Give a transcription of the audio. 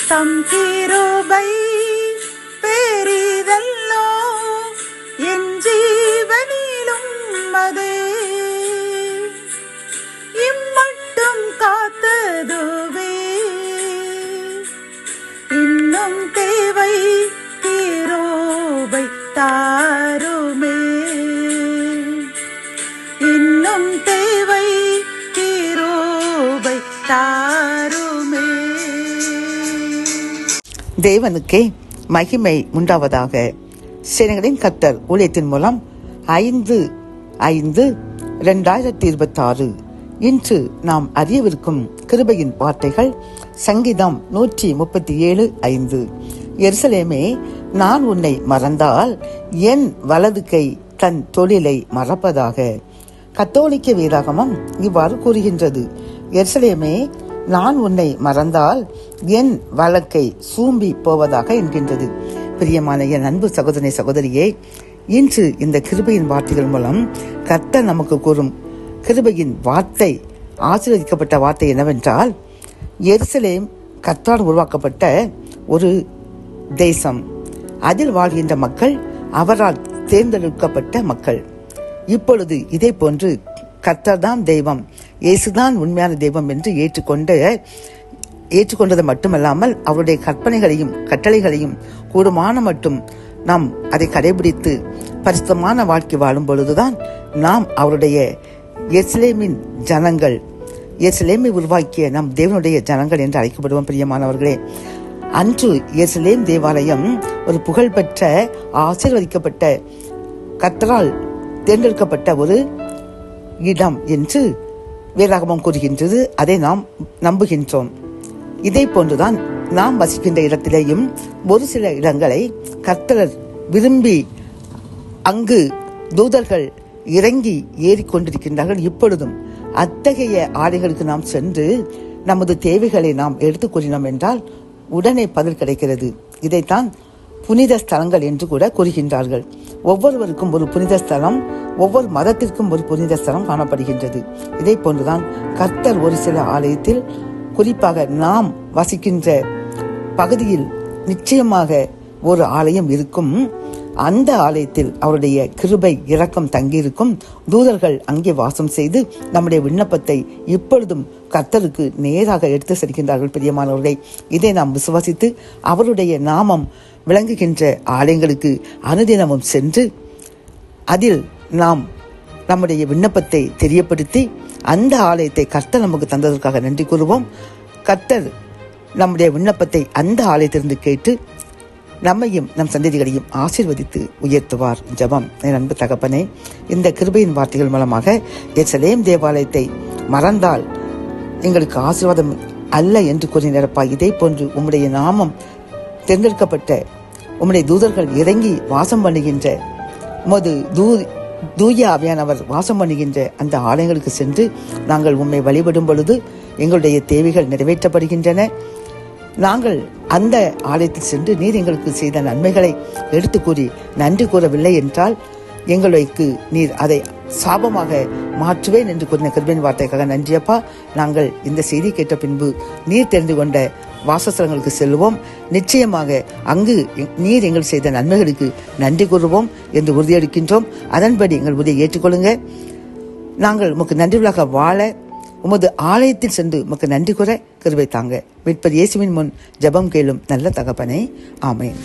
தம் கிருபை பெரிதல்லோ என் ஜீவனிலும் அதே இம்மட்டும் காத்ததுவே இன்னும் தேவை கிருபை தாருமே இன்னும் தேவை கிருபை தாருமே. தேவனுக்கே மகிமை உண்டாவதாக. சேனைகளின் கர்த்தர் ஊழியத்தின் மூலம் 5/5/2026 இன்று நாம் அறியவிருக்கும் கிருபையின் வார்த்தைகள் சங்கீதம் 137:5. எருசலேமே, நான் உன்னை மறந்தால் என் வலது கை தன் தொழிலை மறப்பதாக. கத்தோலிக்க வேதாகமம் இவ்வாறு கூறுகின்றது. எருசலேமே, நான் உன்னை மறந்தால் என் வழக்கை சூம்பி போவதாக என்கின்றது. பிரியமான என் அன்பு சகோதரனை சகோதரியே, இன்று இந்த கிருபையின் வார்த்தைகள் மூலம் கர்த்தர் நமக்கு கூறும் கிருபையின் வார்த்தை, ஆசீர்வதிக்கப்பட்ட வார்த்தை என்னவென்றால், எருசலேம் கர்த்தரால் உருவாக்கப்பட்ட ஒரு தேசம். அதில் வாழ்கின்ற மக்கள் அவரால் தேர்ந்தெடுக்கப்பட்ட மக்கள். இப்பொழுது இதே போன்று கர்த்தர் தான் தெய்வம், இயேசுதான் உண்மையான தெய்வம் என்று ஏற்றுக்கொண்டது மட்டுமல்லாமல் அவருடைய கற்பனைகளையும் கட்டளைகளையும் கூடுமான மட்டும் நாம் அதை கடைபிடித்து பரிசுத்தமான வாழ்க்கை வாழும் பொழுதுதான் நாம் அவருடைய எருசலேமின் ஜனங்கள், எருசலேமை உருவாக்கிய நம் தேவனுடைய ஜனங்கள் என்று அழைக்கப்படுவோம். பிரியமானவர்களே, அன்று எருசலேம் தேவாலயம் ஒரு புகழ்பெற்ற ஆசீர்வதிக்கப்பட்ட கர்த்தரால் தேர்ந்தெடுக்கப்பட்ட ஒரு இடம் என்று வேதாகமம் கூறுகின்றது. அதை நாம் நம்புகின்றோம். இதே போன்றுதான் நாம் வசிக்கின்ற இடத்திலேயும் ஒரு சில இடங்களை கர்த்தர் விரும்பி அங்கு தூதர்கள் இறங்கி ஏறிக்கொண்டிருக்கின்றார்கள். இப்பொழுதும் அத்தகைய ஆடைகளுக்கு நாம் சென்று நமது தேவைகளை நாம் எடுத்துக் கூறினோம் என்றால் உடனே பதில் கிடைக்கிறது. இதைத்தான் புனித ஸ்தலங்கள் என்று கூட கூறுகின்றார்கள். ஒவ்வொருவருக்கும் ஒரு புனித ஸ்தலம், ஒவ்வொரு மதத்திற்கும் ஒரு புனித ஸ்தலம் காணப்படுகின்றது. இதே போன்றுதான் கர்த்தர் ஒரு சில ஆலயத்தில், குறிப்பாக நாம் வசிக்கின்ற பகுதியில் நிச்சயமாக ஒரு ஆலயம் இருக்கும். அந்த ஆலயத்தில் அவருடைய கிருபை இரக்கம் தங்கியிருக்கும். தூதர்கள் அங்கே வாசம் செய்து நம்முடைய விண்ணப்பத்தை இப்பொழுதும் கர்த்தருக்கு நேராக எடுத்து செல்கின்றார்கள். பிரியமானவர்களை, இதை நாம் விசுவாசித்து அவருடைய நாமம் விளங்குகின்ற ஆலயங்களுக்கு அனுதினமும் சென்று அதில் நாம் நம்முடைய விண்ணப்பத்தை தெரியப்படுத்தி அந்த ஆலயத்தை கர்த்தர் நமக்கு தந்ததற்காக நன்றி கூறுவோம். கர்த்தர் நம்முடைய விண்ணப்பத்தை அந்த ஆலயத்திலிருந்து கேட்டு நம்மையும் நம் சந்ததிகளையும் ஆசீர்வதித்து உயர்த்துவார். ஜெபம். என் அன்பு தகப்பனே, இந்த கிருபையின் வார்த்தைகள் மூலமாக எருசலேம் தேவாலயத்தை மறந்தால் எங்களுக்கு ஆசீர்வாதம் அல்ல என்று கூறினரப்பா. இதே போன்று உம்முடைய நாமம் தேர்ந்தெடுக்கப்பட்ட உம்முடைய தூதர்கள் இறங்கி வாசம் பண்ணுகின்ற உமது தூய ஆவியானவர் வாசம் பண்ணுகின்ற அந்த ஆலயங்களுக்கு சென்று நாங்கள் உம்மை வழிபடும் பொழுது எங்களுடைய தேவைகள் நிறைவேற்றப்படுகின்றன. நாங்கள் அந்த ஆலயத்தில் சென்று நீர் எங்களுக்கு செய்த நன்மைகளை எடுத்து கூறி நன்றி கூறவில்லை என்றால் எங்களுக்கு நீர் அதை சாபமாக மாற்றுவேன் என்று கூறின கிருபையின் வார்த்தைக்காக நன்றியப்பா. நாங்கள் இந்த செய்தி கேட்ட பின்பு நீர் தெரிந்து கொண்ட வாசஸ்தலங்களுக்கு செல்வோம். நிச்சயமாக அங்கு நீர் எங்கள் செய்த நன்மைகளுக்கு நன்றி கூறுவோம் என்று உறுதியெடுக்கின்றோம். அதன்படி எங்கள் உறுதியை ஏற்றுக்கொள்ளுங்க. நாங்கள் உமக்கு நன்றிகளாக வாழ உமது ஆலயத்தில் சென்று உமக்கு நன்றி கூற கிருபை தாங்க. மீட்பர் இயேசுவின் முன் ஜெபம் கேளும் நல்ல தகப்பனே. ஆமென்.